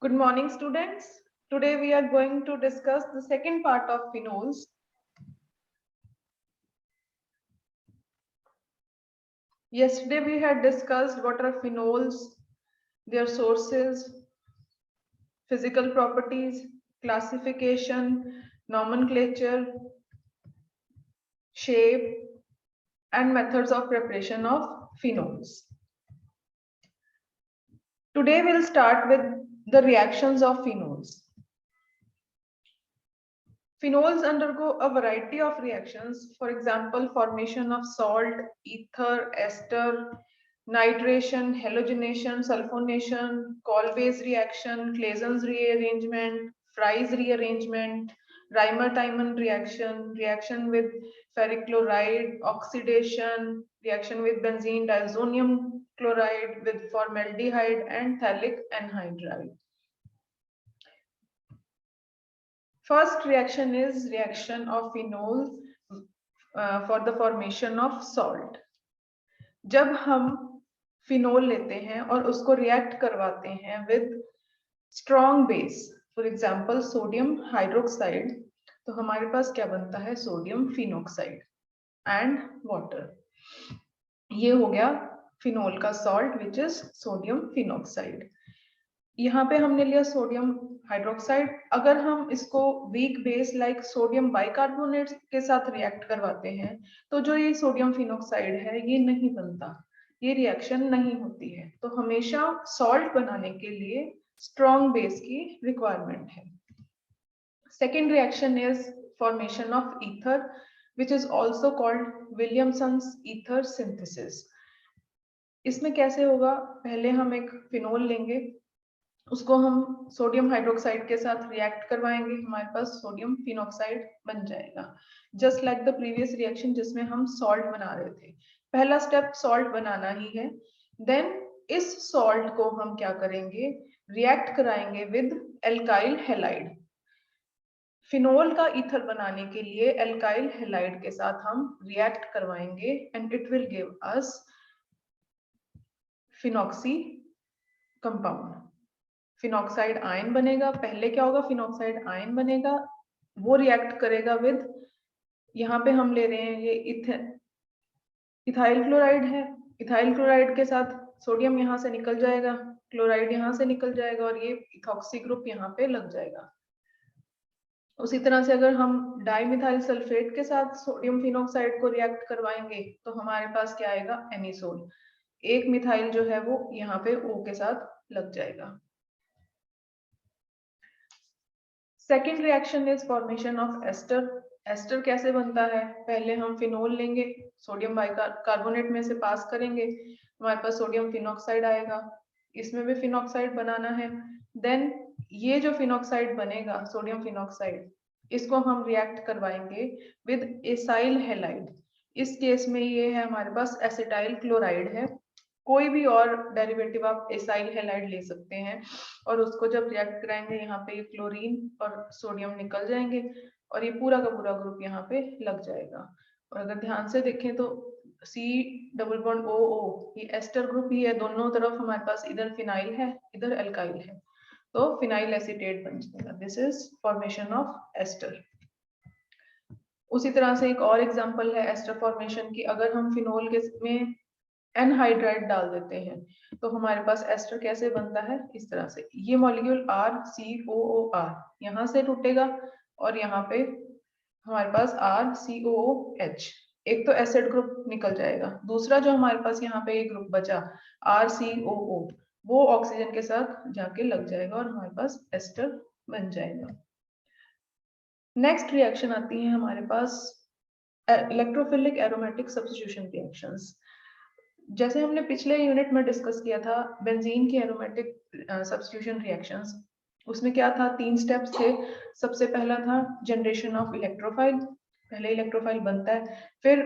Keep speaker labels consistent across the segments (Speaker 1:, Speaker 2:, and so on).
Speaker 1: Good morning, students. Today we are going to discuss the second part of phenols. Yesterday we had discussed what are phenols, their sources, physical properties, classification, nomenclature, shape, and methods of preparation of phenols. Today we'll start with the reactions of phenols. Phenols undergo a variety of reactions, for example, formation of salt, ether, ester, nitration, halogenation, sulfonation, Kolbe's reaction, Clason's rearrangement, Fry's rearrangement, Reimer-Tiemann reaction, reaction with ferric chloride, oxidation, reaction with benzene diazonium chloride with formaldehyde and phthalic anhydride. First reaction is reaction of phenols for the formation of salt. जब हम phenol लेते हैं और उसको react करवाते हैं with strong base, for example sodium hydroxide, तो हमारे पास क्या बनता है? Sodium phenoxide and water. ये हो गया फिनोल का salt which is sodium phenoxide. यहाँ पे हमने लिया सोडियम हाइड्रोक्साइड. अगर हम इसको weak base like sodium bicarbonate के साथ रिएक्ट करवाते हैं तो जो ये सोडियम फिनोक्साइड है ये नहीं बनता, ये रिएक्शन नहीं होती है. तो हमेशा सॉल्ट बनाने के लिए स्ट्रॉन्ग बेस की रिक्वायरमेंट है. Second reaction is formation of ether which is also called Williamson's ether synthesis. इसमें कैसे होगा? पहले हम एक फिनोल लेंगे, उसको हम सोडियम हाइड्रोक्साइड के साथ रिएक्ट करवाएंगे, हमारे पास सोडियम फिनोक्साइड बन जाएगा. Just like the previous reaction जिसमें हम सॉल्ट बना रहे थे. पहला स्टेप सॉल्ट बनाना ही है. देन इस सॉल्ट को हम क्या करेंगे? रिएक्ट कराएंगे विद एल्काइल हैलाइड. फिनोल का ईथर बनाने के लिए एल्काइल हैलाइड के साथ हम रिएक्ट करवाएंगे and it will give us phenoxy compound. Phenoxide ion बनेगा. पहले क्या होगा? फिनॉक्साइड आयन बनेगा, वो रिएक्ट करेगा विद, यहाँ पे हम ले रहे हैं ये इथाइल क्लोराइड है. इथाइल क्लोराइड के साथ सोडियम यहाँ से निकल जाएगा, क्लोराइड यहाँ से निकल जाएगा और ये इथॉक्सी ग्रुप यहाँ पे लग जाएगा. उसी तरह से अगर हम डाइमिथाइल सल्फेट के साथ सोडियम फिनॉक्साइड को रिएक्ट करवाएंगे तो हमारे पास क्या आएगा? एनिसोल. एक मिथाइल जो है वो यहाँ पे O के साथ लग जाएगा. Second reaction is formation of ester. Ester कैसे बनता है? पहले हम फिनोल लेंगे, सोडियम बाइकार्बोनेट में से पास करेंगे, हमारे पास सोडियम फिनॉक्साइड आएगा. इसमें भी फिनॉक्साइड बनाना है. देन ये जो फिनॉक्साइड बनेगा सोडियम फिनॉक्साइड, इसको हम रिएक्ट करवाएंगे विद एसाइल हैलाइड. इस केस में ये है हमारे पास एसिटाइल क्लोराइड है. कोई भी और डेरिवेटिव आप एसाइल हैलाइड ले सकते हैं और उसको जब रिएक्ट कराएंगे यहाँ पे ये क्लोरीन और सोडियम निकल जाएंगे और ये पूरा का पूरा ग्रुप यहाँ पे लग जाएगा. और अगर ध्यान से देखें तो C डबल बॉन्ड OO ये एस्टर ग्रुप ही है. दोनों तरफ हमारे पास इधर फिनाइल है, इधर एल्काइल है, तो फिनाइल एसीटेट बन जाएगा. This is formation of ester. उसी तरह से एक और एग्जांपल है एस्टर फॉर्मेशन की. अगर हम फिनोल के में एनहाइड्राइड डाल देते हैं तो हमारे पास एस्टर कैसे बनता है? इस तरह से. ये मॉलिक्यूल RCOOR यहाँ से टूटेगा और यहाँ पे हमारे पास RCOOH, एक तो एसिड ग्रुप निकल जाएगा. दूसरा जो हमारे पास यहाँ पे एक ग्रुप बचा RCOO, वो ऑक्सीजन के साथ जाके लग जाएगा और हमारे पास एस्टर बन जाएगा. नेक्स्ट रिएक्शन आती है हमारे पास इलेक्ट्रोफिलिक एरोमेटिक सब्स्टिट्यूशन रिएक्शंस. जैसे हमने पिछले यूनिट में डिस्कस किया था बेंजीन की एरोमेटिक सब्स्टिट्यूशन रिएक्शंस, उसमें क्या था? 3 स्टेप्स थे. सबसे पहला था जनरेशन ऑफ इलेक्ट्रोफाइल. पहले इलेक्ट्रोफाइल बनता है, फिर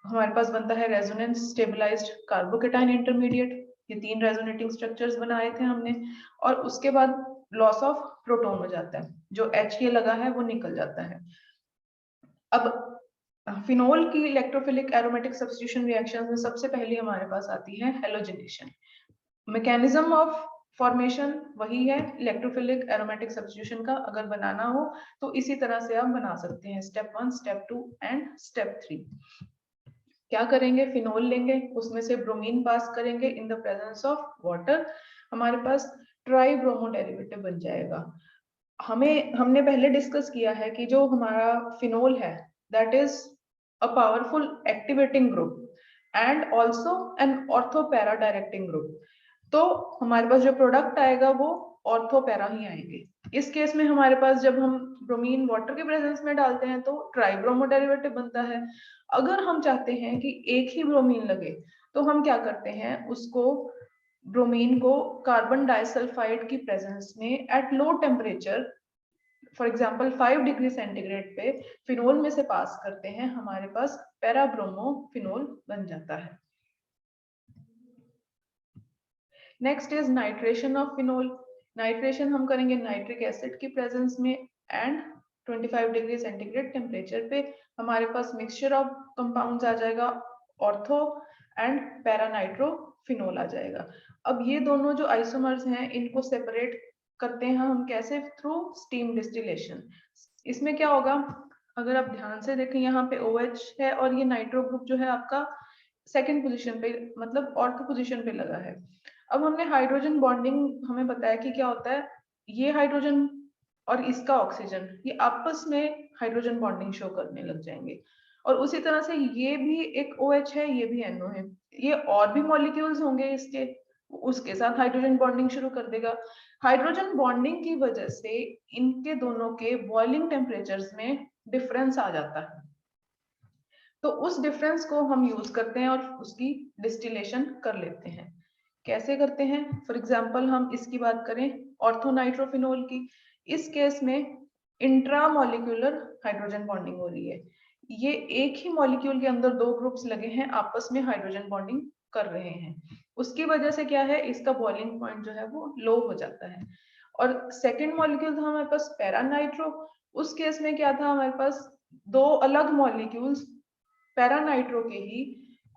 Speaker 1: हमारे पास बनता है रेजोनेंस स्टेबलाइज्ड कार्बोकेटाइन इंटरमीडिएट. ये 3 रेजोनेटिंग स्ट्रक्चर्स बनाए थे हमने. और उसके बाद लॉस ऑफ प्रोटॉन हो जाता है, जो H ये लगा है वो निकल जाता है. अब फिनोल की इलेक्ट्रोफिलिक एरोमेटिक सब्स्टिट्यूशन रिएक्शंस में सबसे पहले हमारे पास आती है हैलोजिनेशन. मैकेनिज्म ऑफ फॉर्मेशन वही है इलेक्ट्रोफिलिक एरोमेटिक सब्स्टिट्यूशन का, अगर बनाना हो तो इसी तरह से आप बना सकते हैं, स्टेप 1, स्टेप 2 एंड स्टेप 3। क्या करेंगे, फिनोल लेंगे, उसमें से ब्रोमीन पास करेंगे इन द प्रेजेंस ऑफ वाटर, हमारे पास ट्राई ब्रोमो डेरिवेटिव बन जाएगा। हमने पहले डिस्कस किया है कि जो हमारा फिनोल है that is a powerful activating group and also an ortho para directing group. तो हमारे पास जो प्रोडक्ट आएगा वो ऑर्थो पैरा ही आएंगे। इस केस में हमारे पास जब हम ब्रोमीन वाटर के प्रेजेंस में डालते हैं तो ट्राई ब्रोमो डेरिवेटिव बनता है। अगर हम चाहते हैं कि एक ही ब्रोमीन लगे तो हम क्या करते हैं, उसको ब्रोमीन को कार्बन डाइसल्फाइड की प्रेजेंस में at low temperature, for example 5 degree centigrade पे फिनोल में से पास करते हैं, हमारे पास पैरा ब्रोमो फिनोल बन जाता है। Next is nitration of phenol. Nitration हम करेंगे नाइट्रिक एसिड की प्रेजेंस में एंड 25 डिग्री सेंटीग्रेड टेम्परेचर पे हमारे पास मिक्सचर ऑफ कंपाउंड्स आ जाएगा, ortho and para nitro phenol आ जाएगा। अब ये दोनों जो आइसोमर्स हैं इनको सेपरेट करते हैं हम कैसे, थ्रू स्टीम डिस्टिलेशन। इसमें क्या होगा, अगर आप ध्यान से देखें यहाँ पे OH है और ये नाइट्रो ग्रुप जो है आपका सेकेंड पोजीशन पे, मतलब ऑर्थो पोजीशन पे लगा है। अब हमने हाइड्रोजन बॉन्डिंग हमें बताया कि क्या होता है, ये हाइड्रोजन और इसका ऑक्सीजन ये आपस में हाइड्रोजन बॉन्डिंग शो करने लग जाएंगे, और उसी तरह से ये भी एक OH है, ये भी NO है, ये और भी मॉलिक्यूल्स होंगे इसके, उसके साथ हाइड्रोजन बॉन्डिंग शुरू कर देगा। हाइड्रोजन बॉन्डिंग की वजह से इनके दोनों के बॉइलिंग टेम्परेचर्स में डिफरेंस आ जाता है, तो उस डिफरेंस को हम यूज करते हैं और उसकी डिस्टिलेशन कर लेते हैं। कैसे करते हैं, फॉर एग्जांपल हम इसकी बात करें ऑर्थोनाइट्रोफिनोल की, इस केस में इंट्रामोलिक्यूलर हाइड्रोजन बॉन्डिंग हो रही है, ये एक ही मॉलिक्यूल के अंदर दो ग्रुप्स लगे हैं आपस में हाइड्रोजन बॉन्डिंग कर रहे हैं, उसकी वजह से क्या है, इसका बॉइलिंग पॉइंट जो है वो लो हो जाता है। और सेकेंड मॉलिक्यूल था हमारे पास पैरानाइट्रो, उस केस में क्या था, हमारे पास दो अलग मॉलिक्यूल्स पैरानाइट्रो के ही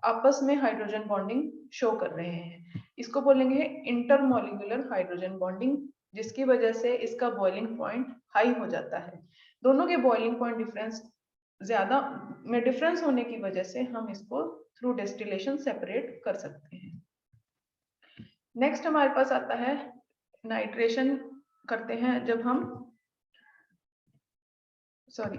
Speaker 1: आपस में हाइड्रोजन बॉन्डिंग शो कर रहे हैं, इसको बोलेंगे इंटरमॉलिक्यूलर हाइड्रोजन बॉन्डिंग, जिसकी वजह से इसका बॉइलिंग पॉइंट हाई हो जाता है। दोनों के बॉइलिंग पॉइंट डिफरेंस ज्यादा में डिफरेंस होने की वजह से हम इसको थ्रू डिस्टिलेशन सेपरेट कर सकते हैं। नेक्स्ट हमारे पास आता है नाइट्रेशन करते हैं जब हम, सॉरी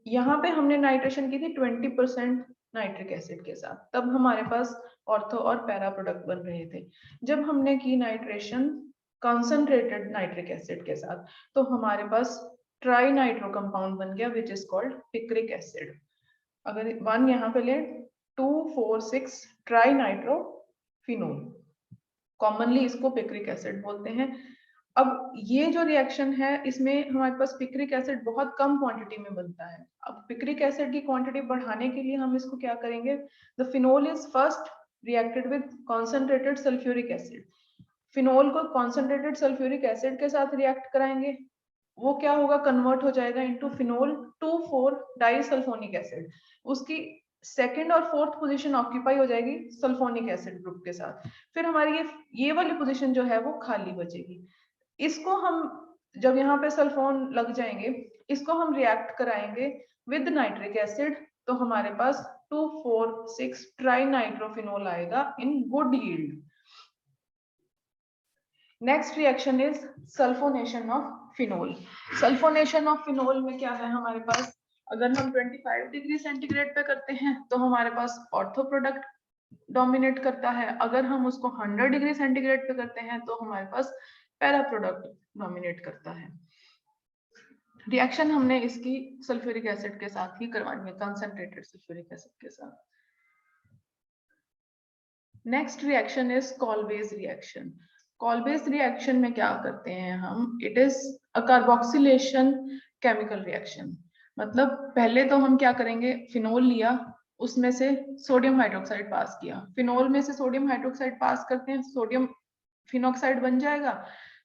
Speaker 1: यहाँ पे हमने नाइट्रेशन की थी 20% नाइट्रिक एसिड के साथ, तब हमारे पास ऑर्थो और पैरा प्रोडक्ट बन रहे थे। जब हमने की नाइट्रेशन कंसंट्रेटेड नाइट्रिक एसिड के साथ तो हमारे पास ट्राई नाइट्रो कंपाउंड बन गया which is called picric acid. अगर 1 यहाँ पे ले 2 4 6 ट्राई नाइट्रो फिनोल, कॉमनली इसको पिक्रिक एसिड बोलते हैं। अब ये जो रिएक्शन है इसमें हमारे पास पिक्रिक एसिड बहुत कम क्वांटिटी में बनता है। अब पिक्रिक एसिड की क्वांटिटी बढ़ाने के लिए हम इसको क्या करेंगे, the phenol is first reacted with concentrated sulphuric acid. Phenol को कॉन्सेंट्रेटेड सल्फ्यूरिक एसिड के साथ रिएक्ट कराएंगे, वो क्या होगा, कन्वर्ट हो जाएगा इनटू फिनोल 2,4 डाइसल्फोनिक एसिड, उसकी सेकंड और फोर्थ पोजीशन ऑक्यूपाई हो जाएगी सल्फोनिक एसिड ग्रुप के साथ। फिर हमारी ये वाली पोजीशन जो है वो खाली बचेगी। इसको हम जब यहाँ पे सल्फोन लग जाएंगे इसको हम रिएक्ट कराएंगे विद नाइट्रिक एसिड, तो हमारे पास 2,4,6 ट्राई नाइट्रोफिनोल आएगा in good yield. Next reaction is sulphonation of phenol. Sulphonation of phenol में क्या है हमारे पास, अगर हम 25 डिग्री सेंटीग्रेड पे करते हैं तो हमारे पास ऑर्थो प्रोडक्ट डोमिनेट करता है, अगर हम उसको 100 डिग्री सेंटीग्रेड पे करते हैं तो हमारे पास पैरा प्रोडक्ट डोमिनेट करता है। रिएक्शन हमने इसकी सल्फ्यूरिक एसिड के साथ ही करवानी है, कंसंट्रेटेड सल्फ्यूरिक एसिड के साथ। Next reaction is Kolbe's reaction. Kolbe's reaction में क्या करते हैं हम, it is a carboxylation chemical reaction. मतलब पहले तो हम क्या करेंगे, फिनोल लिया, उसमें से सोडियम हाइड्रोक्साइड पास किया, फिनोल में से सोडियम हाइड्रोक्साइड पास करते हैं, सोडियम फिनॉक्साइड बन जाएगा।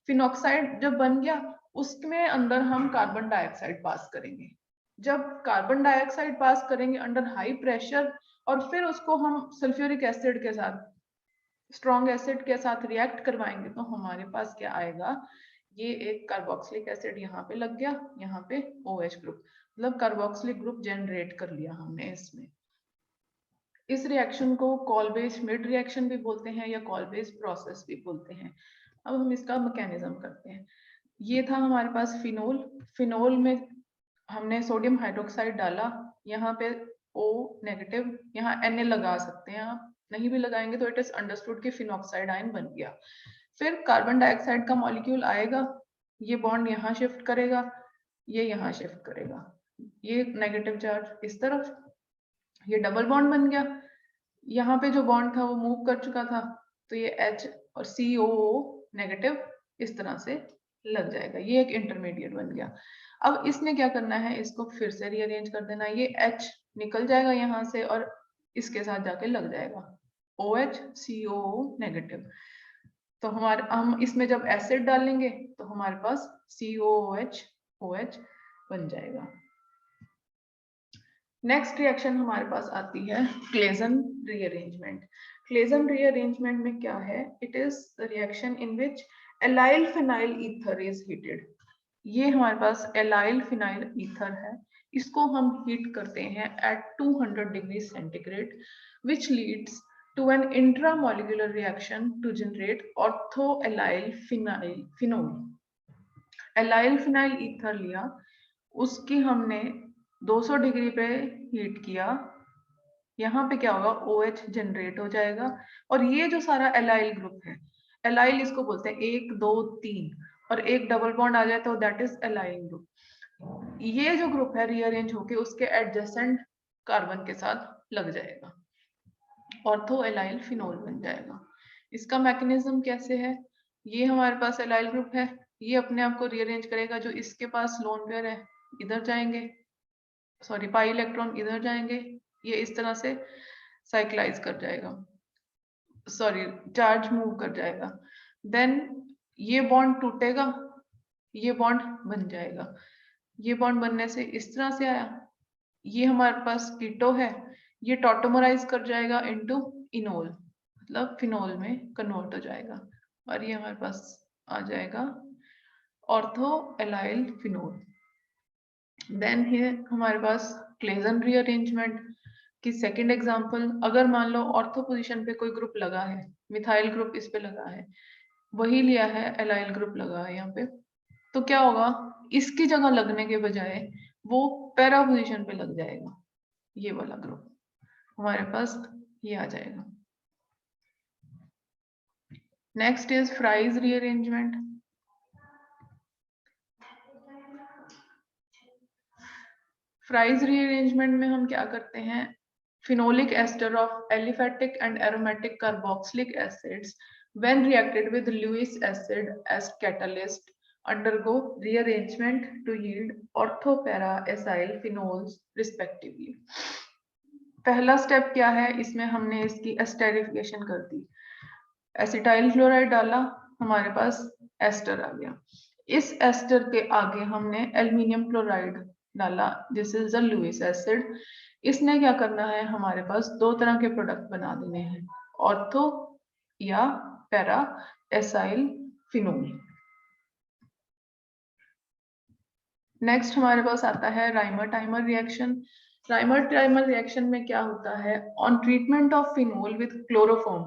Speaker 1: फिनॉक्साइड जब बन गया उसमें अंदर हम कार्बन डाइऑक्साइड पास करेंगे। जब कार्बन डाइऑक्साइड पास करेंगे अंडर हाई प्रेशर और फिर उसको हम सल्फ्यूरिक एसिड के साथ स्ट्रॉन्ग एसिड के साथ रिएक्ट करवाएंगे तो हमारे पास क्या आएगा, ये एक कार्बोक्सिलिक एसिड यहाँ पे लग गया, यहाँ पे OH ग्रुप, मतलब कार्बोक्सिलिक ग्रुप जनरेट कर लिया हमने इसमें। इस रिएक्शन को कॉल-बेस श्मिड रिएक्शन भी बोलते हैं या कॉल-बेस प्रोसेस भी बोलते हैं। अब हम इसका मैकेनिज्म करते हैं। ये था हमारे पास फिनोल, फिनोल में हमने सोडियम हाइड्रोक्साइड डाला, यहाँ पे O नेगेटिव, यहाँ Na लगा सकते हैं आप, नहीं भी लगाएंगे तो इट इज अंडरस्टूड कि फिनॉक्साइड आयन बन गया। फिर कार्बन डाइऑक्साइड का मॉलिक्यूल आएगा, ये बॉन्ड यहाँ शिफ्ट करेगा, ये यहाँ शिफ्ट करेगा, ये नेगेटिव चार्ज इस तरफ, ये डबल बॉन्ड बन गया, यहाँ पे जो बॉन्ड था वो मूव कर चुका था, तो ये H और COO नेगेटिव इस तरह से लग जाएगा, ये एक इंटरमीडिएट बन गया। अब इसमें क्या करना है, इसको फिर से रीअरेंज कर देना, ये H निकल जाएगा यहाँ से और इसके साथ जाके लग जाएगा OH COO नेगेटिव। तो हम इसमें जब एसिड डालेंगे तो हमारे पास COOH OH बन जाएगा। नेक्स्ट रिएक्शन हमारे पास आती है क्लेजन रीअरेंजमेंट। क्लेजन रीअरेंजमेंट में क्या है, it is reaction in which allyl phenyl ether is heated. ये हमारे पास एलाइल फिनाइल ईथर है, इसको हम हीट करते हैं at 200 degree centigrade, which leads to an intramolecular reaction to generate ortho allyl phenol. Allyl phenyl ether लिया, उसकी हमने 200 डिग्री पे हीट किया, यहाँ पे क्या होगा, OH जनरेट हो जाएगा, और ये जो सारा एलाइल ग्रुप है, एलाइल इसको बोलते हैं 1 2 3, और एक डबल बॉन्ड आ जाए तो दैट इज एलाइल ग्रुप। ये जो ग्रुप है रीअरेंज होके उसके एडजेसेंट कार्बन के साथ लग जाएगा, ऑर्थो एलाइल फिनोल बन जाएगा। इसका मैकेनिज्म कैसे है, ये हमारे पास एलाइल ग्रुप है, ये अपने आप को रीअरेंज करेगा, जो इसके पास लोन पेयर है इधर जाएंगे, सॉरी पाई इलेक्ट्रॉन इधर जाएंगे, ये इस तरह से साइक्लाइज कर जाएगा, सॉरी चार्ज मूव कर जाएगा, देन ये बॉन्ड टूटेगा, ये बॉन्ड बन जाएगा, ये बॉन्ड बनने से इस तरह से आया, ये हमारे पास कीटो है, ये टॉटोमराइज कर जाएगा इनटू इनोल, मतलब फिनोल में कन्वर्ट हो जाएगा, और ये हमारे पास आ जाएगा ऑर्थो एलाइल फिनोल। देन है हमारे पास क्लेजन रीअरेंजमेंट की सेकंड एग्जांपल, अगर मान लो ऑर्थो पोजीशन पे कोई ग्रुप लगा है, मिथाइल ग्रुप इस पे लगा है, वही लिया है एलाइल ग्रुप लगा है यहाँ पे, तो क्या होगा, इसकी जगह लगने के बजाय वो पैरा पोजीशन पे लग जाएगा, ये वाला ग्रुप हमारे पास ये आ जाएगा। Next is fries rearrangement. Fries rearrangement में हम क्या करते हैं, phenolic ester of aliphatic and aromatic carboxylic acids when reacted with Lewis acid as catalyst undergo rearrangement to yield orthopara acyl phenols respectively। पहला स्टेप क्या है, इसमें हमने इसकी एस्टेरिफिकेशन कर दी, एसिटाइल क्लोराइड डाला, हमारे पास एस्टर आ गया, इस एस्टर के आगे हमने एल्युमिनियम क्लोराइड डाला, this is the Lewis acid. इसने क्या करना है, हमारे पास दो तरह के प्रोडक्ट बना देने हैं, ऑर्थो या पैरा एसाइल फिनोल। नेक्स्ट हमारे पास आता है Rymer timer reaction. Rymer timer reaction में क्या होता है, on treatment of phenol with chloroform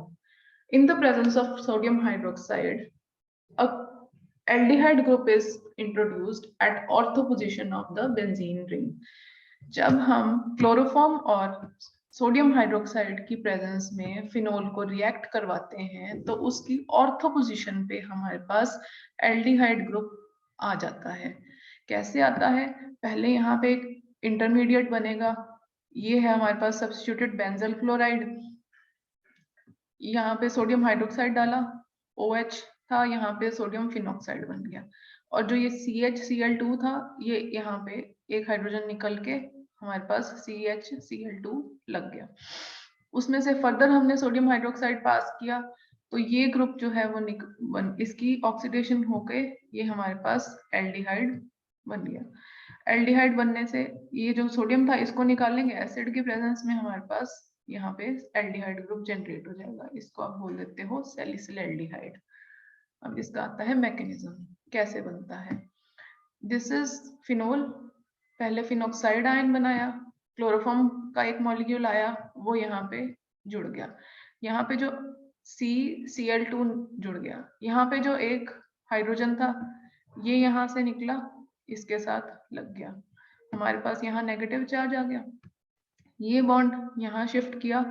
Speaker 1: in the presence of sodium hydroxide, a aldehyde group is introduced at ortho position of the benzene ring। जब हम chloroform और sodium hydroxide की presence में phenol को रिएक्ट करवाते हैं तो उसकी ऑर्थो पोजीशन पे हमारे पास एल्डिहाइड ग्रुप आ जाता है। कैसे आता है, पहले यहाँ पे एक इंटरमीडिएट बनेगा, ये है हमारे पास सब्स्टिट्यूटेड बेंजल क्लोराइड, यहाँ पे सोडियम हाइड्रोक्साइड डाला, OH था, यहाँ पे सोडियम फिनॉक्साइड बन गया, और जो ये CHCl2 था, ये यहाँ पे एक हाइड्रोजन निकल के हमारे पास CHCl2 लग गया। उसमें से फर्दर हमने सोडियम हाइड्रोक्साइड पास किया, तो ये ग्रुप जो है वो इसकी ऑक्सीडेशन होके ये हमारे पास एल्डिहाइड बन गया। एल्डिहाइड बनने से ये जो सोडियम था इसको निकालेंगे, एसिड की प्रेजेंस में हमारे पास यहाँ पे एल्डिहाइड ग्रुप जनरेट हो जाएगा, इसको आप बोल देते हो सैलिसिल एल्डिहाइड। अब इसका आता है मैकेनिज्म, कैसे बनता है। दिस इज फिनोल, पहले फिनोक्साइड आयन बनाया, क्लोरोफॉर्म का एक मॉलिक्यूल आया, वो यहाँ पे जुड़ गया, यहाँ पे जो Cl2 जुड़ गया, यहाँ पे जो एक हाइड्रोजन था ये यहाँ से निकला, इसके साथ लग गया, हमारे पास यहाँ नेगेटिव चार्ज आ गया, ये बॉन्ड यहाँ शिफ्ट किया,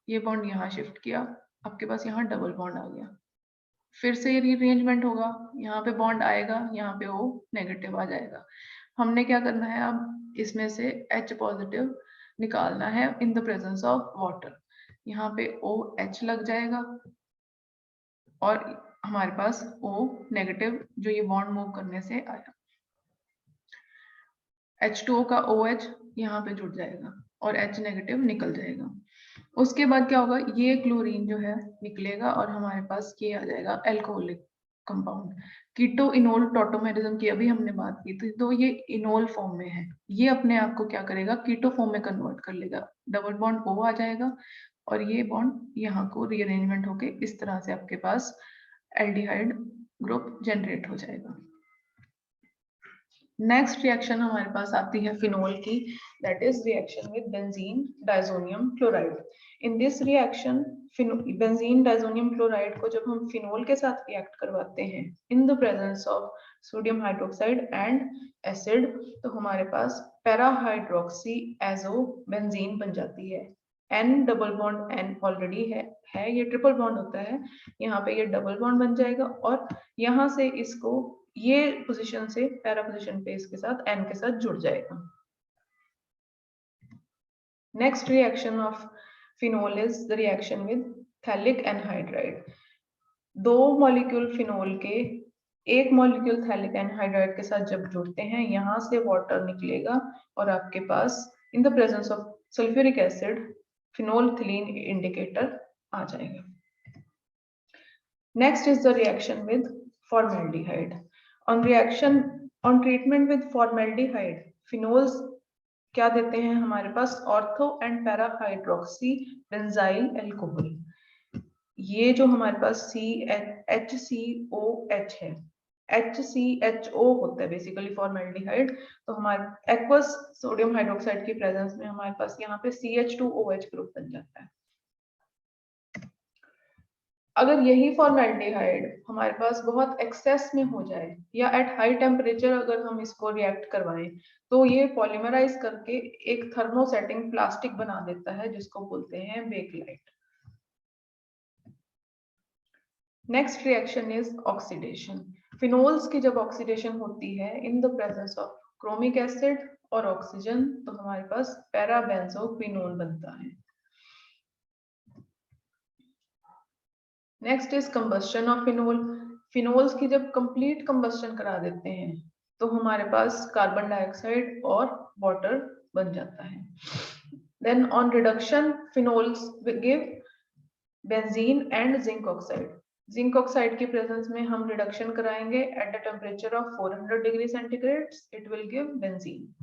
Speaker 1: ये बॉन्ड यहाँ शिफ्ट किया, आपके पास यहाँ डबल बॉन्ड आ गया, फिर से ये रीअरेंजमेंट होगा, यहाँ पे बॉन्ड आएगा, यहाँ पे O नेगेटिव आ जाएगा। हमने क्या करना है, अब इसमें से H पॉजिटिव निकालना है in the presence of water, यहाँ पे OH लग जाएगा और हमारे पास O नेगेटिव जो ये बॉन्ड मूव करने से आया, H2O का OH यहाँ पे जुड़ जाएगा और H नेगेटिव निकल जाएगा। उसके बाद क्या होगा, ये क्लोरीन जो है निकलेगा और हमारे पास ये आ जाएगा alcoholic compound. Keto enol tautomerism की अभी हमने बात की थी, तो ये इनोल फॉर्म में है, ये अपने आप को क्या करेगा, कीटो फॉर्म में कन्वर्ट कर लेगा, डबल बॉन्ड O आ जाएगा और ये बॉन्ड यहाँ को रीअरेंजमेंट होके इस तरह से आपके पास एल्डिहाइड ग्रुप जनरेट हो जाएगा। नेक्स्ट रिएक्शन हमारे पास आती है फिनोल की, that is reaction with benzene diazonium chloride. In this reaction benzene diazonium chloride को जब हम फिनोल के साथ रिएक्ट करवाते हैं इन the presence of sodium hydroxide and acid, तो हमारे पास पैरा हाइड्रोक्सी एजो बेंजीन बन जाती है। N double bond N already है, ये ट्रिपल बॉन्ड होता है, यहाँ पे ये डबल बॉन्ड बन जाएगा और यहाँ से इसको ये पोजीशन से पैरा पोजीशन पे इसके साथ N के साथ जुड़ जाएगा। Next reaction of phenol is the reaction with phthalic anhydride. दो मॉलिक्यूल फिनोल के एक मॉलिक्यूल थैलिक एनहाइड्राइड के साथ जब जुड़ते हैं, यहाँ से वाटर निकलेगा और आपके पास in the presence of sulphuric acid phenolphthalein indicator आ जाएगा। Next is the reaction with formaldehyde. On treatment with formaldehyde, phenols क्या देते हैं हमारे पास, ortho and para hydroxy benzyl alcohol. ये जो हमारे पास HCOH है, HCHO होता है बेसिकली फॉर्मेल्डिहाइड, तो हमारे एक्वस सोडियम हाइड्रोक्साइड की प्रेजेंस में हमारे पास यहाँ पे CH2OH ग्रुप बन जाता है। अगर यही फॉर्मेल्डिहाइड हमारे पास बहुत एक्सेस में हो जाए या एट हाई टेम्परेचर अगर हम इसको रिएक्ट करवाएं, तो ये पॉलीमराइज करके एक थर्मोसेटिंग प्लास्टिक बना देता है जिसको बोलते हैं bakelite. Next reaction is oxidation. Phenols की जब ऑक्सीडेशन होती है in the presence of chromic acid और ऑक्सीजन, तो हमारे पास पैराबेंजोक्विनोन बनता है। Next is combustion of phenol. Phenols की जब कंप्लीट कंबस्शन करा देते हैं तो हमारे पास कार्बन डाइऑक्साइड और वाटर बन जाता है। Then on reduction phenols give benzene and zinc oxide. Zinc oxide की प्रेजेंस में हम रिडक्शन कराएंगे at the temperature of 400 degree centigrade, it will give benzene.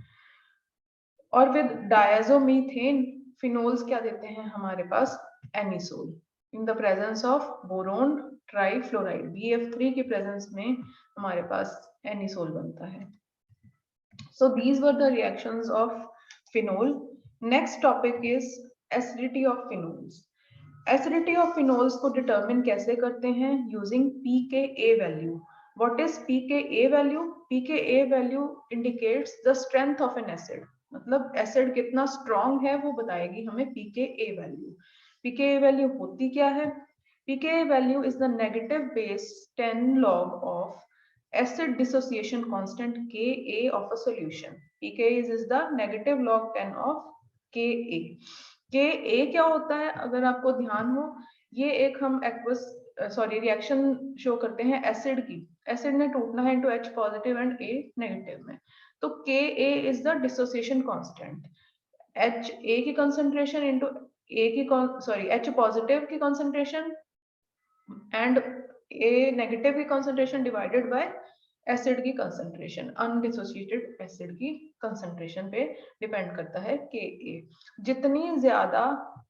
Speaker 1: और विद डायजोमीथेन फिनोल्स क्या देते हैं हमारे पास, anisole. In the presence of boron trifluoride, BF3 की प्रेजेंस में हमारे पास एनिसोल बनता है। So these were the reactions of phenol. Next topic is acidity of phenols. Acidity of phenols को डिटरमिन कैसे करते हैं, using pKa value. What is pKa value? pKa value indicates the strength of N acid, मतलब acid कितना strong है वो बताएगी हमें pKa वैल्यू। pKa वैल्यू होती क्या है? pKa value is the negative base 10 log of acid dissociation constant Ka of a solution. pKa is the negative log 10 of Ka. Ka क्या होता है, अगर आपको ध्यान हो, ये एक हम एक्वस रिएक्शन शो करते हैं एसिड की, एसिड ने टूटना है into H positive and A negative में, तो Ka is the dissociation constant. H A की कंसंट्रेशन इनटू A की H पॉजिटिव की कंसंट्रेशन एंड A नेगेटिव की कंसंट्रेशन डिवाइडेड बाय एसिड की कंसंट्रेशन, अनडिसोसिएटेड एसिड की कंसंट्रेशन पे डिपेंड करता है Ka। जितनी ज्यादा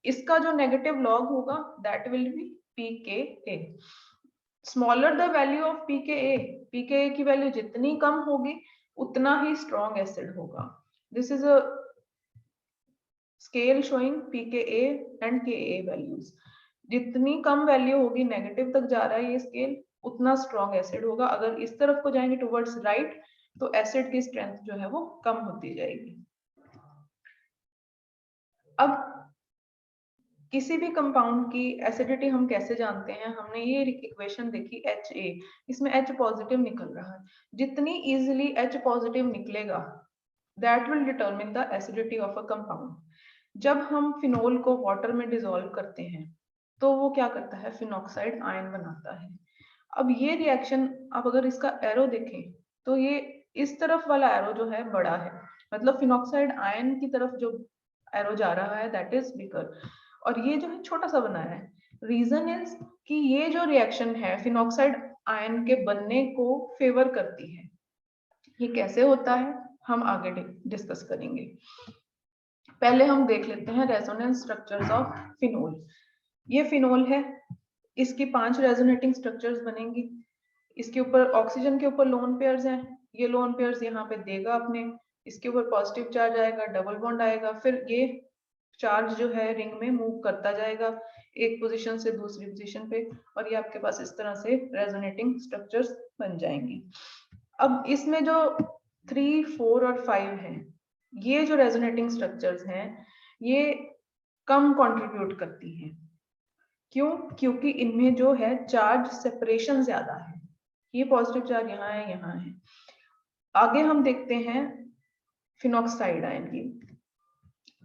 Speaker 1: इसका जो नेगेटिव लॉग होगा that will be pKa। Smaller the value of pKa की वैल्यू जितनी कम होगी उतना ही स्ट्रॉन्ग एसिड होगा। This is a scale showing pKa and Ka values. जितनी कम वैल्यू होगी, नेगेटिव तक जा रहा है ये स्केल, उतना स्ट्रॉन्ग एसिड होगा। अगर इस तरफ को जाएंगे टुवर्ड्स राइट तो एसिड की स्ट्रेंथ जो है वो कम होती जाएगी। अब किसी भी कंपाउंड की एसिडिटी हम कैसे जानते हैं? हमने ये इक्वेशन देखी Ha, इसमें H पॉजिटिव निकल रहा है। जितनी इजीली H पॉजिटिव निकलेगा that will determine the acidity of a compound. जब हम फिनोल को वाटर में डिसॉल्व करते हैं तो वो क्या करता है? फिनॉक्साइड आयन बनाता है। अब ये रिएक्शन, आप अगर इसका एरो देखें तो ये इस तरफ वाला एरो जो है बड़ा है, मतलब फिनॉक्साइड आयन की तरफ जो एरो जा रहा है दैट इज बिगर, और ये जो है छोटा सा बनाया है। रीजन इज कि ये जो रिएक्शन है फिनॉक्साइड आयन के बनने को फेवर करती है। ये कैसे होता है हम आगे डिस्कस करेंगे। पहले हम देख लेते हैं रेजोनेंस स्ट्रक्चर्स ऑफ फिनोल। ये फिनोल है, इसकी 5 रेजोनेटिंग स्ट्रक्चर्स बनेंगी। इसके ऊपर ऑक्सीजन के ऊपर लोन पेयर्स हैं, ये लोन पेयर्स यहाँ पे देगा अपने, इसके ऊपर पॉजिटिव चार्ज आएगा, डबल बॉन्ड आएगा, फिर ये चार्ज जो है रिंग में मूव करता जाएगा एक पोजीशन से दूसरी पोजीशन पे, और ये आपके पास इस तरह से रेजोनेटिंग स्ट्रक्चर्स बन जाएंगी। अब इसमें जो 3, 4 और 5 हैं, ये जो रेजोनेटिंग स्ट्रक्चर्स हैं ये कम कंट्रीब्यूट करती हैं। क्यों? क्योंकि इनमें जो है चार्ज सेपरेशन ज्यादा है। ये पॉजिटिव चार्ज यहाँ है, यहाँ है। आगे हम देखते हैं फिनॉक्साइड आयन की।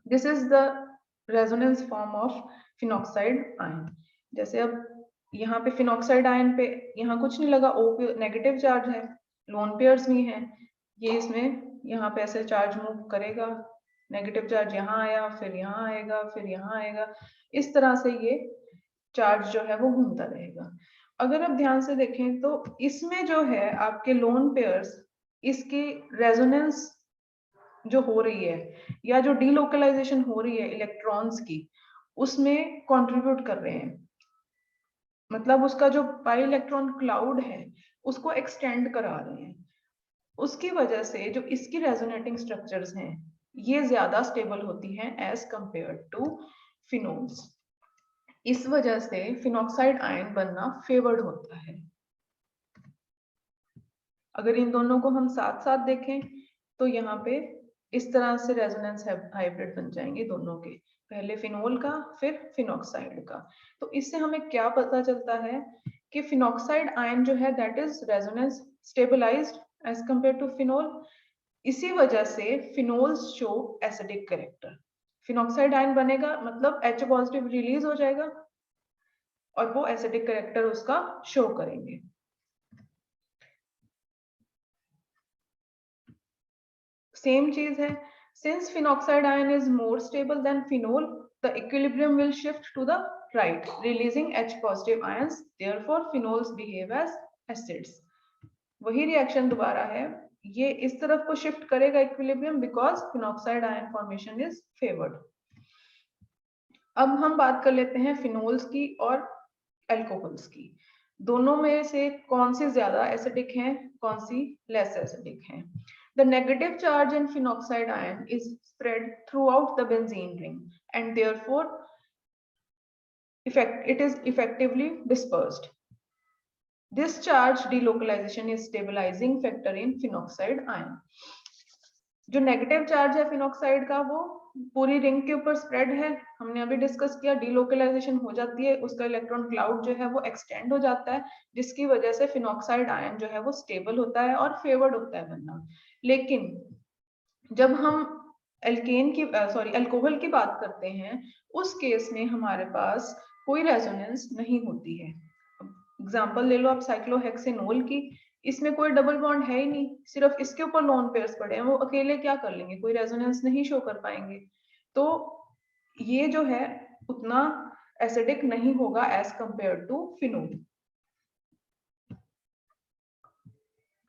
Speaker 1: This is the resonance form of phenoxide ion. जैसे अब यहाँ पे फिनॉक्साइड आयन पे यहाँ कुछ नहीं लगा, O पे नेगेटिव चार्ज है, लोन पेयर्स भी हैं, ये इसमें यहाँ पे ऐसे चार्ज मूव करेगा, नेगेटिव चार्ज यहाँ आया, फिर यहाँ आएगा, फिर यहाँ आएगा, इस तरह से ये चार्ज जो है वो घूमता रहेगा। अगर आप ध्यान से देखें तो इसमें जो है आपके लोन पेयर्स, इसकी रेजोनेंस जो हो रही है या जो डीलोकलाइजेशन हो रही है इलेक्ट्रॉन्स की, उसमें कंट्रीब्यूट कर रहे हैं। मतलब उसका जो पाई इलेक्ट्रॉन क्लाउड है उसको एक्सटेंड करा रहे हैं। उसकी वजह से जो इसकी रेजोनेटिंग स्ट्रक्चर्स हैं ये ज्यादा स्टेबल होती हैं एज कंपेयर टू फिनोल्स। इस वजह से फिनॉक्साइड आयन बनना फेवर्ड होता है। अगर इन दोनों को हम साथ साथ देखें तो यहाँ पे इस तरह से रेजोनेंस हाइब्रिड बन जाएंगे दोनों के, पहले फिनोल का फिर फिनॉक्साइड का। तो इससे हमें क्या पता चलता है कि फिनॉक्साइड आयन जो है that is resonance stabilized as compare to phenol. इसी वजह से phenols show acidic character. Phenoxide ion बनेगा मतलब H पॉजिटिव रिलीज हो जाएगा और वो एसिडिक कैरेक्टर उसका शो करेंगे। सेम चीज है, since phenoxide ion is more stable than phenol the equilibrium will shift to the right releasing H positive ions, therefore phenols behave as acids. वही reaction दोबारा है, ये इस तरफ को शिफ्ट करेगा equilibrium because phenoxide ion formation is favoured. अब हम बात कर लेते हैं फिनोल्स की और एल्कोहल्स की। दोनों में से कौन सी ज्यादा एसिडिक है, कौन सी लेस एसिडिक है? The negative charge in phenoxide ion is spread throughout the benzene ring and therefore it is effectively dispersed. This charge delocalization is stabilizing factor in phenoxide ion. जो नेगेटिव चार्ज है phenoxide का वो पूरी ring के ऊपर spread है, हमने अभी डिस्कस किया, डीलोकलाइजेशन हो जाती है, उसका इलेक्ट्रॉन क्लाउड जो है वो एक्सटेंड हो जाता है, जिसकी वजह से फिनॉक्साइड आयन जो है वो स्टेबल होता है और फेवर्ड होता है बनना। लेकिन जब हम एल्केन की अल्कोहल की बात करते हैं उस केस में हमारे पास कोई रेजोनेंस नहीं होती है। एग्जांपल ले लो आप साइक्लोहेक्सेनोल की, इसमें कोई डबल बॉन्ड है ही नहीं, सिर्फ इसके ऊपर लोन पेयर्स पड़े हैं, वो अकेले क्या कर लेंगे, कोई रेजोनेंस नहीं शो कर पाएंगे। तो ये जो है उतना एसिडिक नहीं होगा एज कंपेयर टू फिनोल।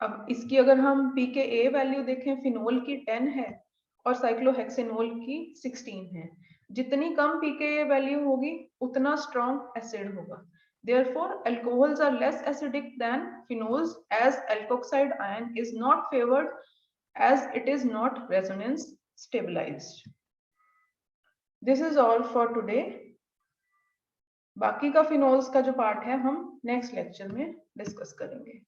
Speaker 1: अब इसकी अगर हम pKa वैल्यू देखें, फिनोल की 10 है और साइक्लोहेक्सेनोल की 16 है। जितनी कम pKa वैल्यू होगी उतना स्ट्रॉन्ग एसिड होगा। Therefore, alcohols are less acidic than phenols as alkoxide ion is not favored as it is not resonance stabilized. This is all for today. बाकी का फिनोल्स का जो पार्ट है हम नेक्स्ट लेक्चर में डिस्कस करेंगे।